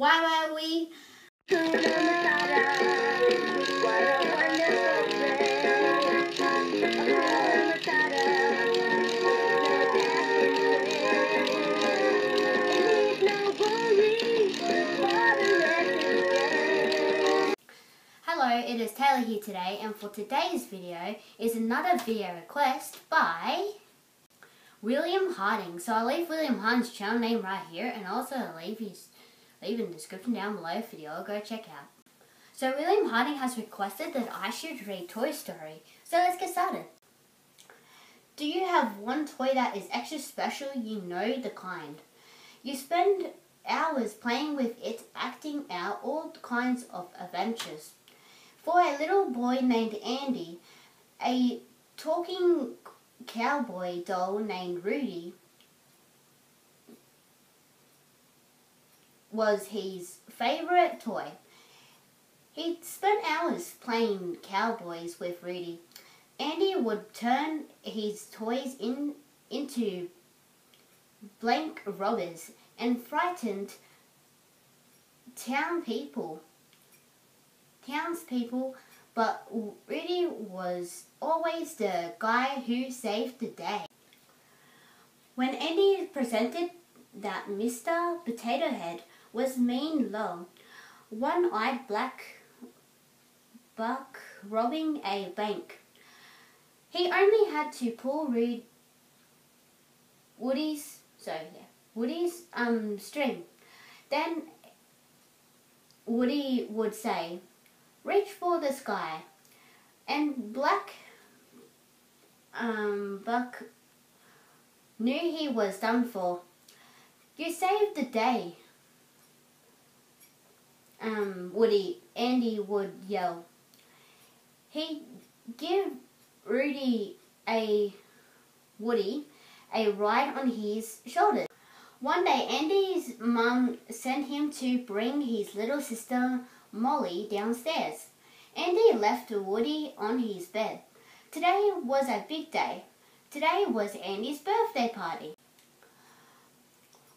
Why were we? Hello, it is Taylor here today, and for today's video is another video request by William Harding. So I'll leave William Harding's channel name right here, and also I'll leave in the description down below for you all go check out. So William Harding has requested that I should read Toy Story. So let's get started. Do you have one toy that is extra special? You know the kind. You spend hours playing with it, acting out all kinds of adventures. For a little boy named Andy, a talking cowboy doll named Rudy was his favorite toy. He spent hours playing cowboys with Rudy. Andy would turn his toys into blank robbers and frightened townspeople, but Rudy was always the guy who saved the day. When Andy presented that Mr. Potato Head was mean low, one-eyed black buck robbing a bank, he only had to pull Woody's string. Then Woody would say, "Reach for the sky," and black buck knew he was done for. "You saved the day," Andy would yell. He'd give Woody a ride on his shoulders. One day, Andy's mum sent him to bring his little sister Molly downstairs. Andy left Woody on his bed. Today was a big day. Today was Andy's birthday party.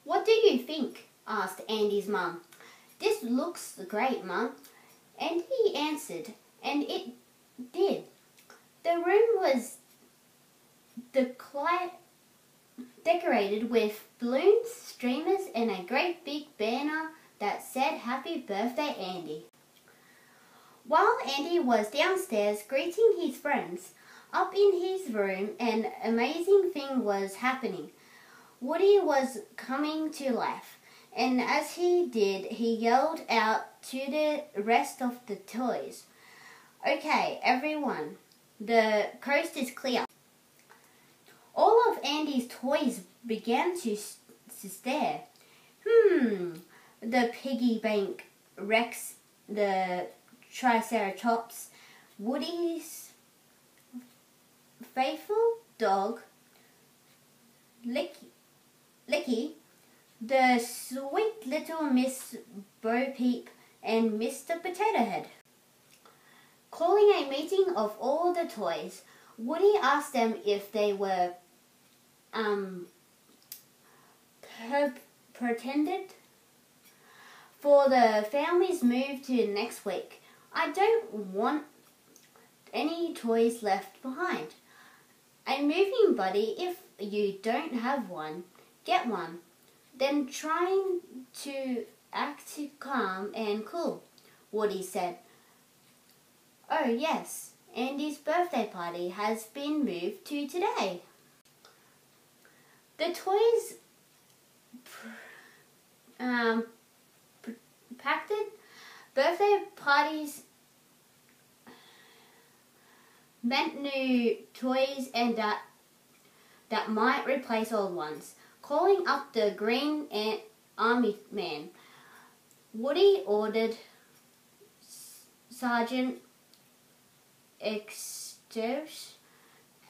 "What do you think?" asked Andy's mum. "This looks great, Mum." Andy answered, and it did. The room was decorated with balloons, streamers, and a great big banner that said, "Happy Birthday, Andy." While Andy was downstairs greeting his friends, up in his room an amazing thing was happening. Woody was coming to life, and as he did, he yelled out to the rest of the toys, "Okay, everyone, the coast is clear." All of Andy's toys began to stare. The piggy bank, Rex the Triceratops, Woody's faithful dog, Licky, the sweet little Miss Bo Peep, and Mr. Potato Head. Calling a meeting of all the toys, Woody asked them if they were pretended for the family's move to next week. "I don't want any toys left behind. A moving buddy, if you don't have one, get one." Then trying to act calm and cool, Woody said, "Oh yes, Andy's birthday party has been moved to today." The toys packed birthday parties meant new toys and that might replace old ones. Calling up the Green Army Man, Woody ordered Sergeant Exters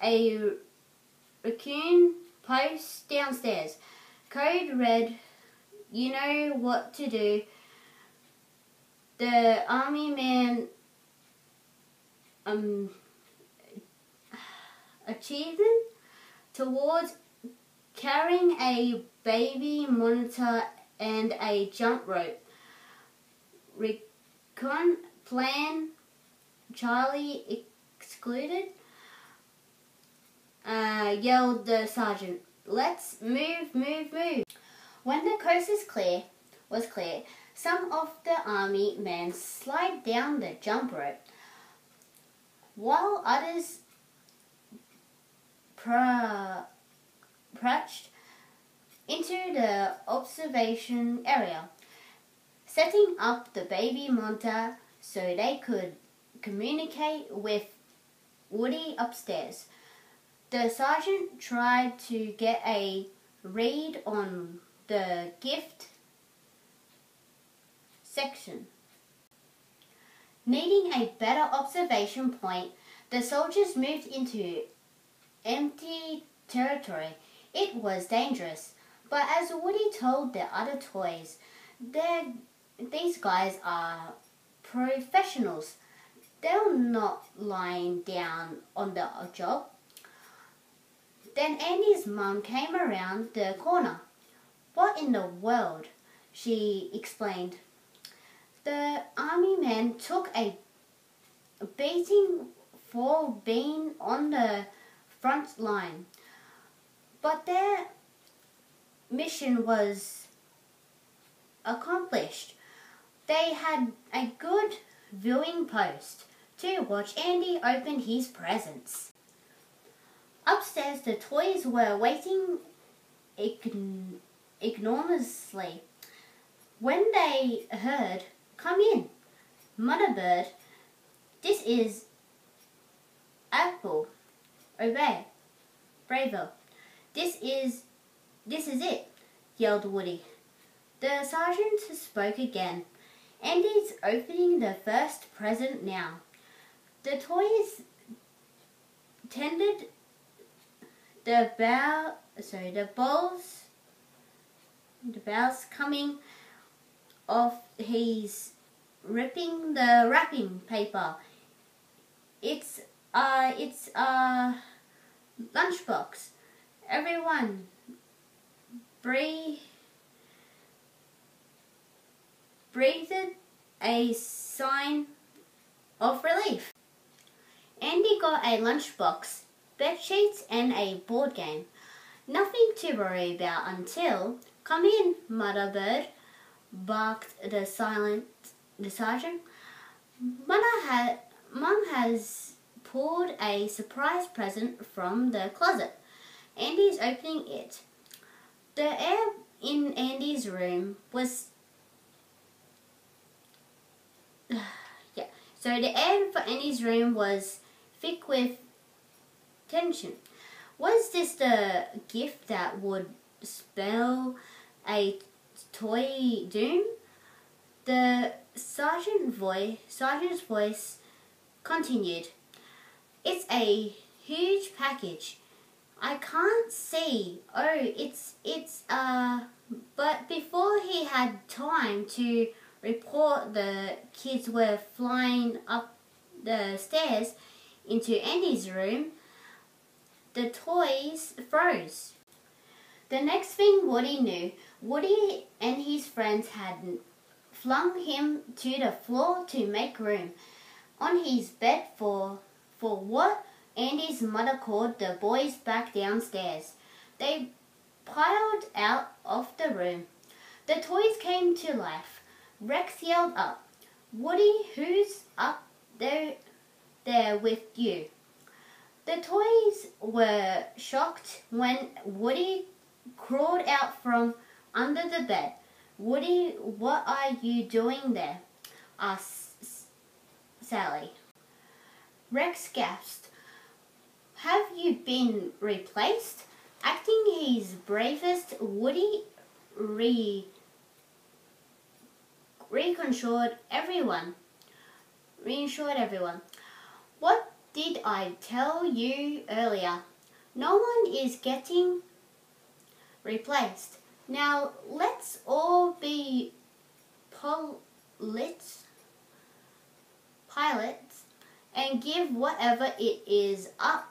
a raccoon post downstairs. Code red, you know what to do. The army man achieved towards carrying a baby monitor and a jump rope. recon plan Charlie excluded, yelled the sergeant. Let's move, move, move. When the coast was clear, some of the army men slid down the jump rope, while others perched into the observation area, setting up the baby monitor so they could communicate with Woody upstairs. The sergeant tried to get a read on the gift section. Needing a better observation point, the soldiers moved into empty territory. It was dangerous, but as Woody told the other toys, these guys are professionals. They're not lying down on the job. Then Andy's mum came around the corner. What in the world? She explained. The army men took a beating for being on the front line, but their mission was accomplished. They had a good viewing post to watch Andy open his presents. Upstairs, the toys were waiting enormously. When they heard, "Come in, Mother Bird, this is Apple, obey, Bravo, this is it," yelled Woody. The sergeant spoke again. Andy's opening the first present now. The toys tended the bells coming off. He's ripping the wrapping paper. It's a lunchbox. Everyone breathed a sign of relief. Andy got a lunchbox, bed sheets, and a board game. Nothing to worry about until, "Come in, Mother Bird," barked the sergeant. Mum has pulled a surprise present from the closet. Andy's opening it. The air in Andy's room was the air for Andy's room was thick with tension. Was this the gift that would spell a toy doom? The sergeant's voice continued. "It's a huge package. I can't see. Oh, it's But before he had time to report, the kids were flying up the stairs into Andy's room. The toys froze. The next thing Woody knew, Woody and his friends had flung him to the floor to make room on his bed for what Andy's mother called the boys back downstairs. They piled out of the room. The toys came to life. Rex yelled up, "Woody, who's up there with you?" The toys were shocked when Woody crawled out from under the bed. "Woody, what are you doing there?" asked Sally. Rex gasped. "Have you been replaced?" Acting his bravest, Woody reassured everyone. "What did I tell you earlier? No one is getting replaced. Now let's all be pilots and give whatever it is up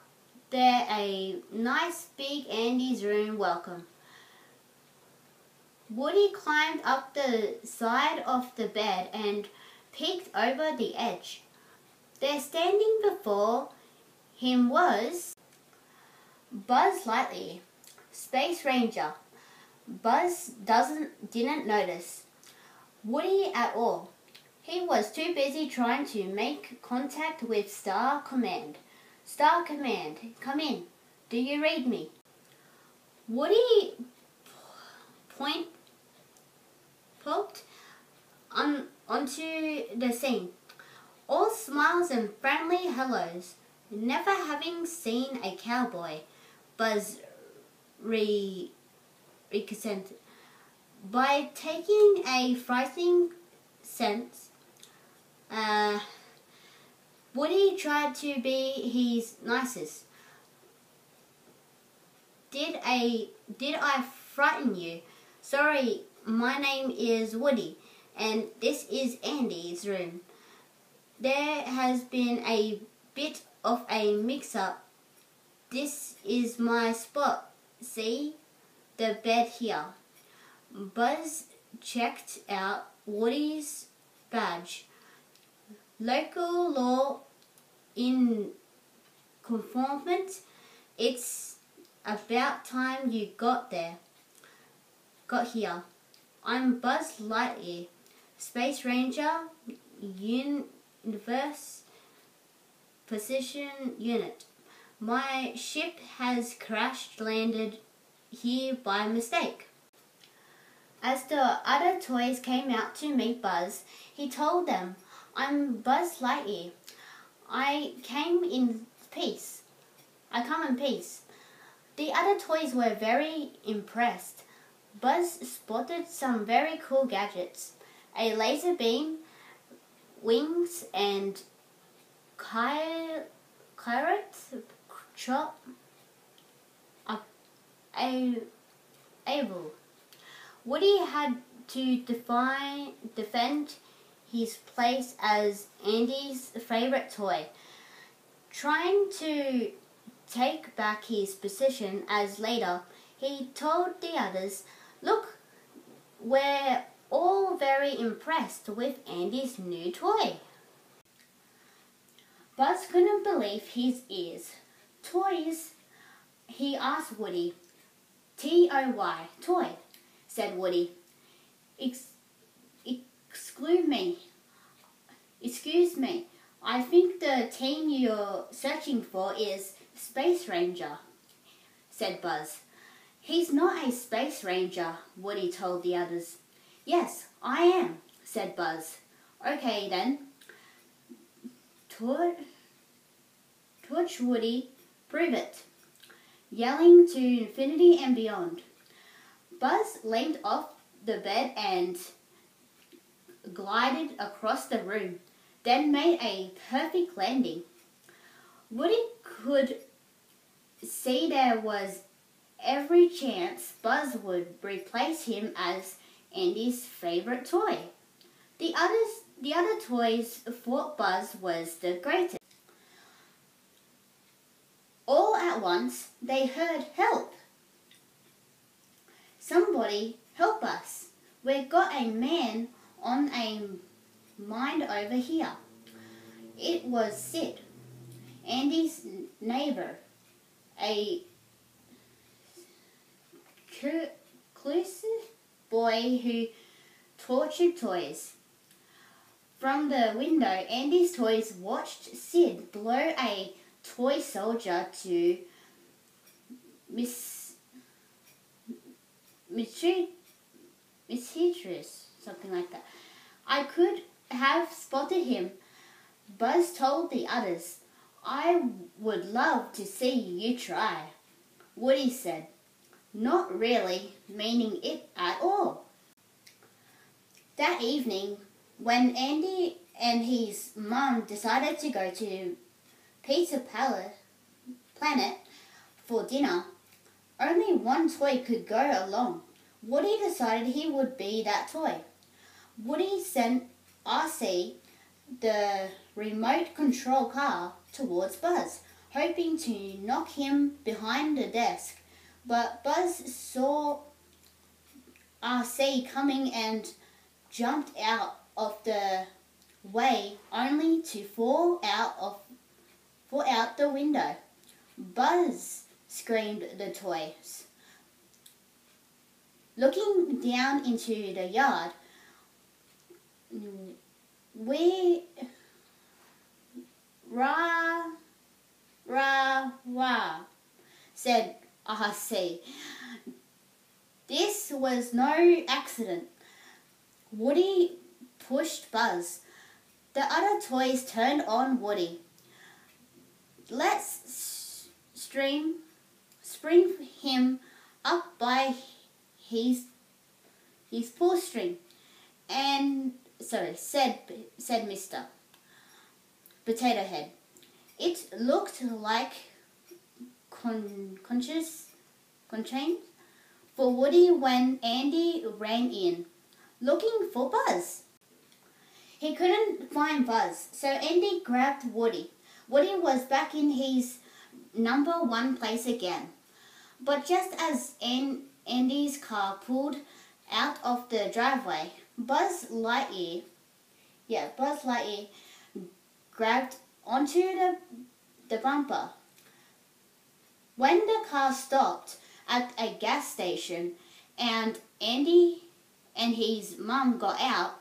there a nice big Andy's room welcome." Woody climbed up the side of the bed and peeked over the edge. There, standing before him, was Buzz Lightyear, Space Ranger. Buzz didn't notice Woody at all. He was too busy trying to make contact with Star Command. Star Command, come in. Do you read me? Woody poked onto the scene, all smiles and friendly hellos. Never having seen a cowboy, Buzz resented. By taking a frightening sense, Woody tried to be his nicest. Did I frighten you? Sorry, my name is Woody, and this is Andy's room. There has been a bit of a mix-up. This is my spot. See? The bed here. Buzz checked out Woody's badge. Local law in conformance. It's about time you got here. I'm Buzz Lightyear, Space Ranger, Universe Position Unit. My ship has landed here by mistake. As the other toys came out to meet Buzz, he told them, I'm Buzz Lightyear. I come in peace. The other toys were very impressed. Buzz spotted some very cool gadgets. A laser beam, wings, and carrot chop. Able. Woody had to defend his place as Andy's favorite toy, trying to take back his position as leader. He told the others, look, we're all very impressed with Andy's new toy. Buzz couldn't believe his ears. Toys? He asked Woody. T-O-Y, toy, said Woody. Excuse me. I think the team you're searching for is Space Ranger, said Buzz. He's not a Space Ranger, Woody told the others. Yes, I am, said Buzz. Okay then. Torch Woody, prove it. Yelling to infinity and beyond. Buzz leaned off the bed and glided across the room, then made a perfect landing. Woody could see there was every chance Buzz would replace him as Andy's favorite toy. The other toys thought Buzz was the greatest. All at once, they heard help. Somebody help us. We've got a man on a mine over here. It was Sid, Andy's neighbor, a reclusive boy who tortured toys. From the window, Andy's toys watched Sid blow a toy soldier to mischievous, something like that. I could have spotted him, Buzz told the others. I would love to see you try, Woody said, not really meaning it at all. That evening, when Andy and his mum decided to go to Pizza Planet for dinner, only one toy could go along. Woody decided he would be that toy. Woody sent RC, the remote control car, towards Buzz, hoping to knock him behind the desk. But Buzz saw RC coming and jumped out of the way only to fall out the window. Buzz, screamed the toys. Looking down into the yard, rah, rah, rah, said RC. This was no accident. Woody pushed Buzz. The other toys turned on Woody. Let's spring him up by his pull-string, said Mr. Potato Head. It looked like conscience for Woody when Andy ran in, looking for Buzz. He couldn't find Buzz, so Andy grabbed Woody. Woody was back in his number 1 place again. But just as Andy's car pulled out of the driveway, Buzz Lightyear grabbed onto the bumper. When the car stopped at a gas station and Andy and his mum got out,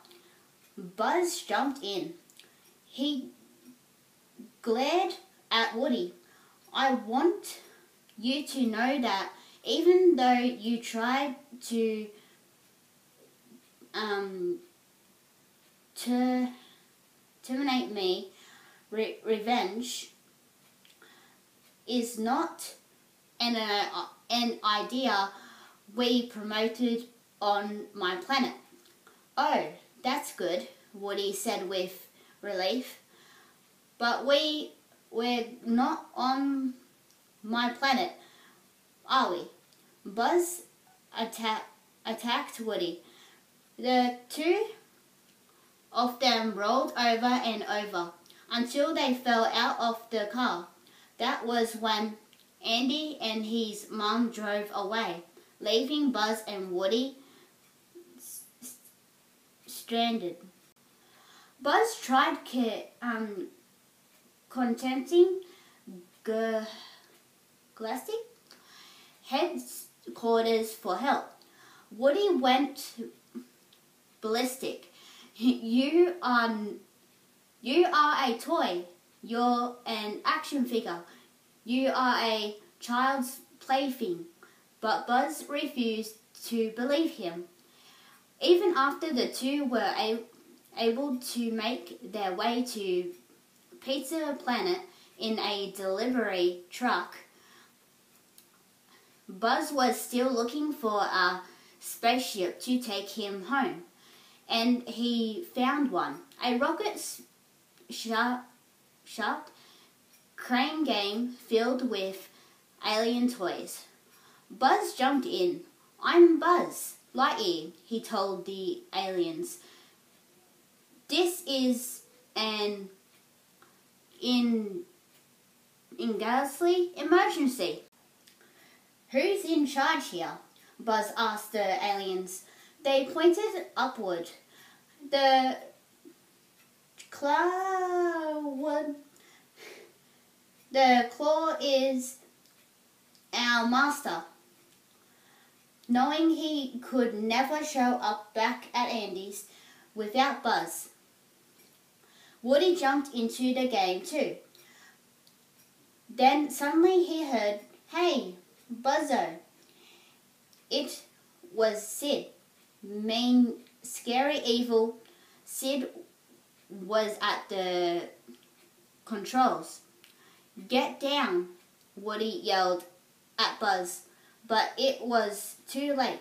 Buzz jumped in. He glared at Woody. I want you to know that even though you tried to terminate me, revenge is not an idea we promoted on my planet. Oh, that's good, Woody said with relief. But we're not on my planet, are we? Buzz attacked Woody. The two of them rolled over and over until they fell out of the car. That was when Andy and his mum drove away, leaving Buzz and Woody stranded. Buzz tried contacting Galactic headquarters for help. Woody went ballistic. You are a toy. You're an action figure. You are a child's plaything. But Buzz refused to believe him. Even after the two were able to make their way to Pizza Planet in a delivery truck, Buzz was still looking for a spaceship to take him home, and he found one. A rocket-shaped crane game filled with alien toys. Buzz jumped in. I'm Buzz Lightyear, he told the aliens. This is an ghastly emergency. Who's in charge here? Buzz asked the aliens. They pointed upward. The claw is our master. Knowing he could never show up back at Andy's without Buzz, Woody jumped into the game too. Then suddenly he heard, "Hey, Buzzo." It was Sid. Mean, scary, evil Sid was at the controls. "Get down," Woody yelled at Buzz, but it was too late.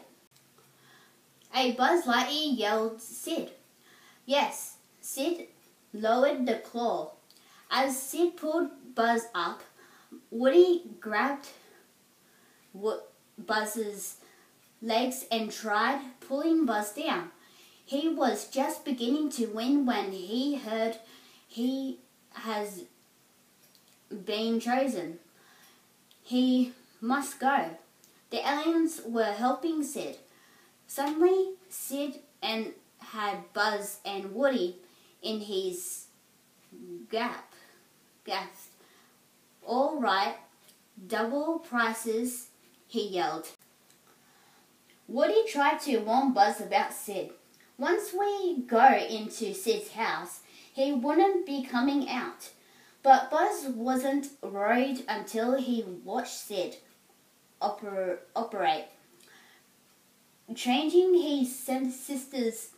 A Buzz Lightyear yelled Sid. Yes, Sid lowered the claw. As Sid pulled Buzz up, Woody grabbed Buzz's legs and tried pulling Buzz down. He was just beginning to win when he heard he has been chosen. He must go. The aliens were helping Sid. Suddenly, Sid had Buzz and Woody in his grasp. "All right, double prices," he yelled. Woody tried to warn Buzz about Sid. "Once we go into Sid's house, he wouldn't be coming out." But Buzz wasn't worried until he watched Sid operate. Changing his sister's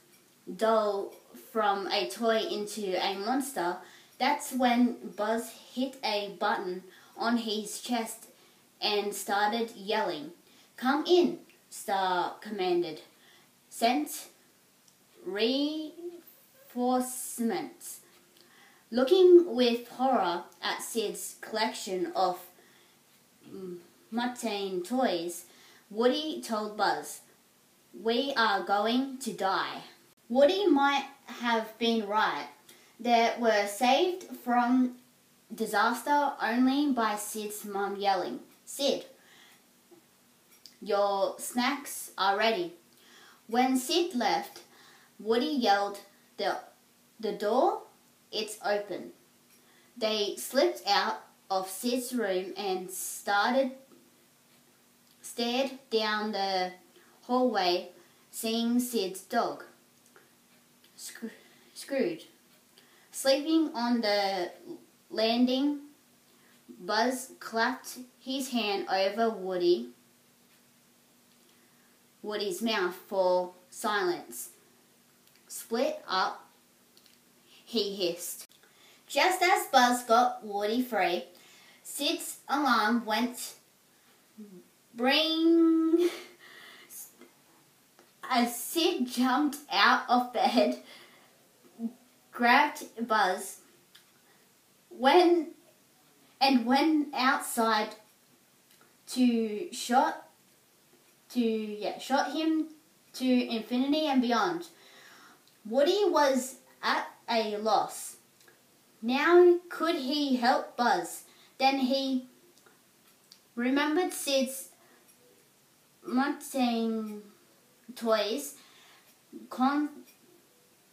doll from a toy into a monster, that's when Buzz hit a button on his chest and started yelling. "Come in," Star commanded. "Sent reinforcements." Looking with horror at Sid's collection of mundane toys, Woody told Buzz, "We are going to die." Woody might have been right. They were saved from disaster only by Sid's mum yelling, "Sid, your snacks are ready." When Sid left, Woody yelled, The door, it's open." They slipped out of Sid's room and stared down the hallway, seeing Sid's dog, Scrooge, sleeping on the landing. Buzz clapped his hand over Woody's mouth for silence. "Split up," he hissed. Just as Buzz got Woody free, Sid's alarm went bring. As Sid jumped out of bed, grabbed Buzz, went outside shot him to infinity and beyond. Woody was at a loss. Now could he help Buzz? Then he remembered Sid's mundane toys,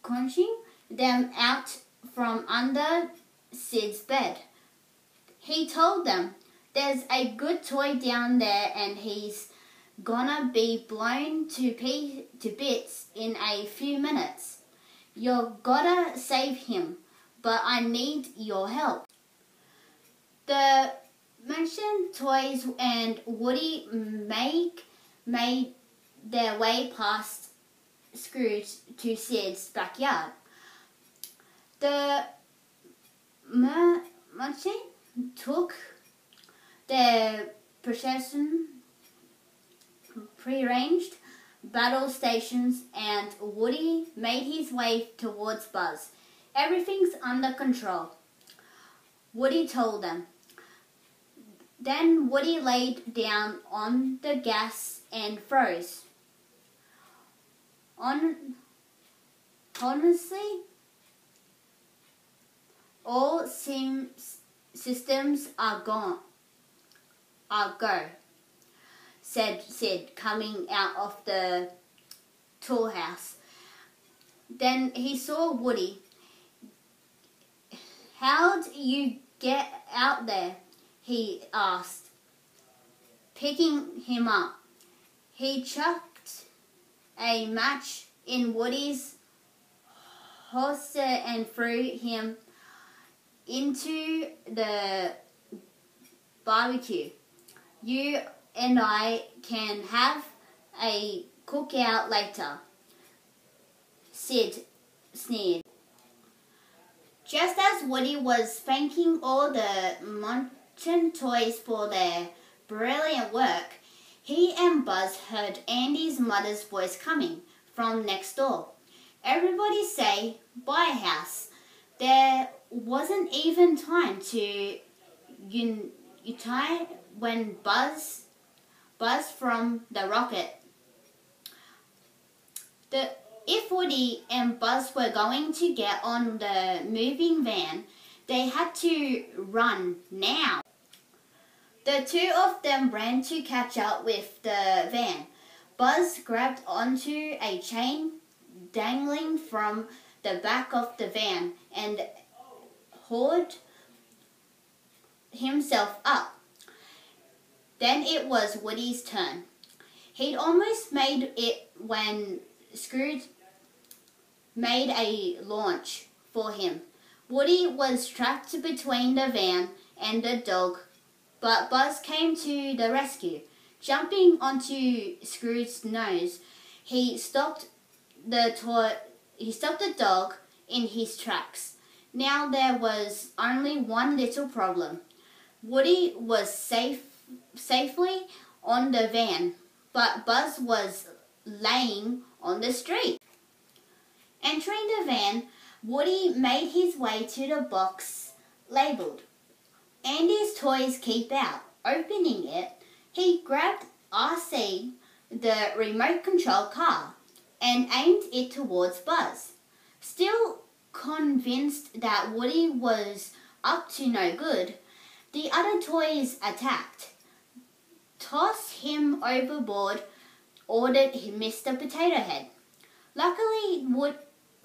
crunching them out from under Sid's bed. He told them, "There's a good toy down there and he's gonna be blown to bits in a few minutes. You gotta save him, but I need your help." The mentioned toys and Woody made their way past Scrooge to Sid's backyard. The merchant took their prearranged battle stations and Woody made his way towards Buzz. "Everything's under control," Woody told them. Then Woody laid down on the gas and froze. Honestly, all systems are go, said Sid, coming out of the tool house. Then he saw Woody. "How'd you get out there?" he asked, picking him up. He chucked a match in Woody's holster and threw him into the barbecue. "You and I can have a cookout later," Sid sneered. Just as Woody was thanking all the Munchkin toys for their brilliant work, he and Buzz heard Andy's mother's voice coming from next door. "Everybody say bye, house." There wasn't even time to unite when Buzz from the rocket. If Woody and Buzz were going to get on the moving van, they had to run now. The two of them ran to catch up with the van, Buzz grabbed onto a chain dangling from the back of the van and hauled himself up. Then it was Woody's turn. He'd almost made it when Scrooge made a launch for him. Woody was trapped between the van and the dog, but Buzz came to the rescue. Jumping onto Scrooge's nose, he stopped the dog in his tracks. Now there was only one little problem. Woody was safely on the van, but Buzz was laying on the street. Entering the van, Woody made his way to the box labelled Andy's Toys Keep Out. Opening it, he grabbed RC, the remote control car, and aimed it towards Buzz. Still convinced that Woody was up to no good, the other toys attacked. "Toss him overboard," ordered Mr. Potato Head. Luckily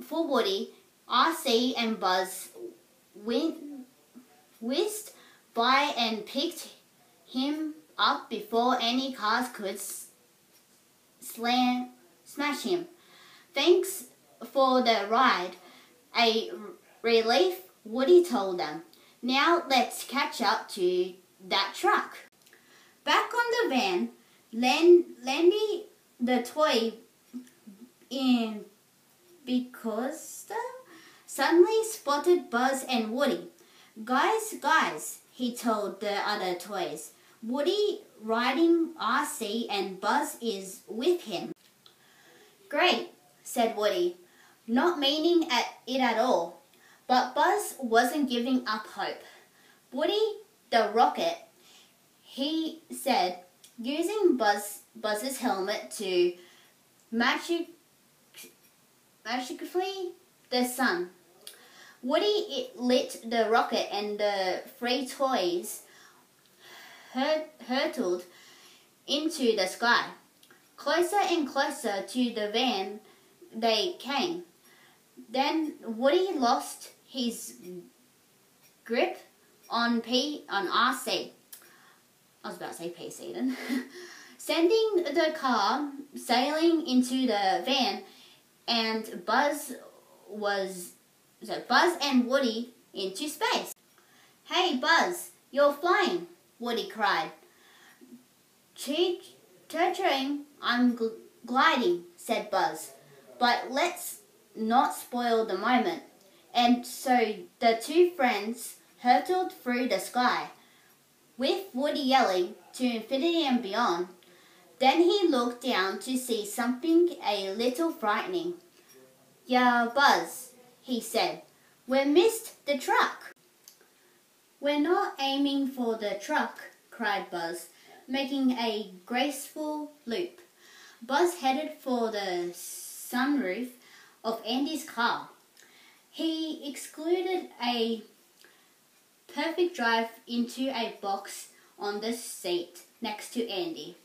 for Woody, RC and Buzz whizzed by and picked him up before any cars could smash him. "Thanks for the ride, a relief," Woody told them. "Now let's catch up to that truck." Back on the van, Landy the toy in because suddenly spotted Buzz and Woody. Guys, he told the other toys. "Woody riding RC and Buzz is with him." "Great," said Woody, not meaning it at all. But Buzz wasn't giving up hope. "Woody the rocket," he said, using Buzz's helmet to magically the sun. Woody lit the rocket and the three toys hurtled into the sky. Closer and closer to the van they came. Then Woody lost his grip on RC. I was about to say PC then. Sending the car sailing into the van, and Buzz and Woody into space. "Hey Buzz, you're flying," Woody cried. "Chuttering, I'm gliding," said Buzz. "But let's not spoil the moment." And so the two friends hurtled through the sky, with Woody yelling to infinity and beyond. Then he looked down to see something a little frightening. "Yeah, Buzz," he said, "we missed the truck." "We're not aiming for the truck," cried Buzz, making a graceful loop. Buzz headed for the sunroof of Andy's car. He excluded a perfect drive into a box on the seat next to Andy.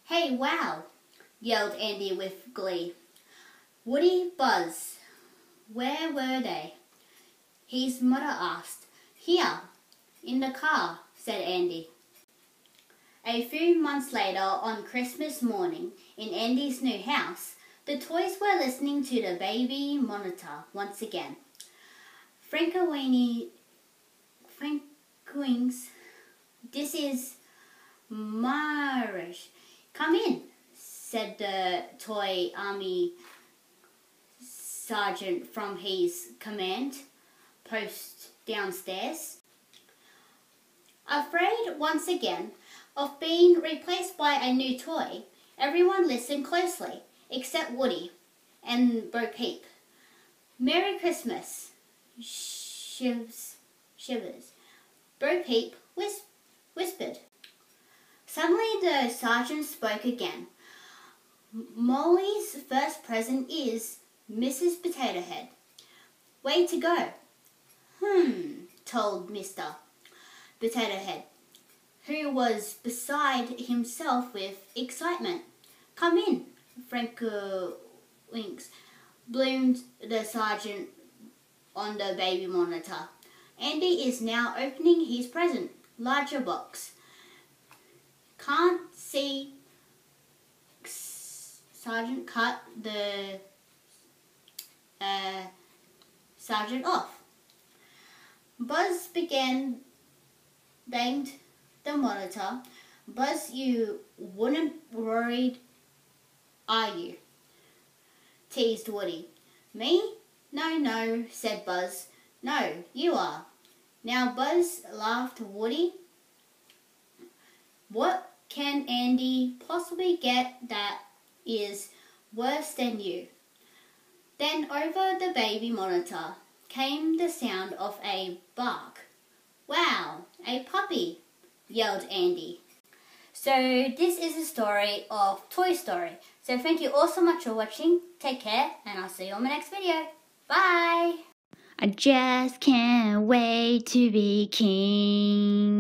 "Hey, wow," yelled Andy with glee. Woody, Buzz, where were they? His mother asked. "Here, in the car," said Andy. A few months later, on Christmas morning, in Andy's new house, the toys were listening to the baby monitor once again. Frankowings, this is Marish. Come in," said the toy army sergeant from his command post downstairs. Afraid once again of being replaced by a new toy, everyone listened closely, except Woody and Bo Peep. "Merry Christmas," shivers. Bo Peep whispered. Suddenly the sergeant spoke again. "Molly's first present is Mrs. Potato Head." "Way to go." Told Mr. Potato Head, who was beside himself with excitement. Come in, Frank winks, bloomed the sergeant on the baby monitor. Andy is now opening his present, larger box. Can't see. Sergeant cut the sergeant off. Buzz banged the monitor. Buzz, you wouldn't worried, are you? Teased Woody. Me? No, said Buzz. No, you are. Now Buzz, laughed Woody. What can Andy possibly get that is worse than you? Then over the baby monitor came the sound of a bark. Wow, a puppy, yelled Andy. So this is the story of Toy Story. So thank you all so much for watching. Take care, and I'll see you on my next video. Bye! I just can't wait to be king.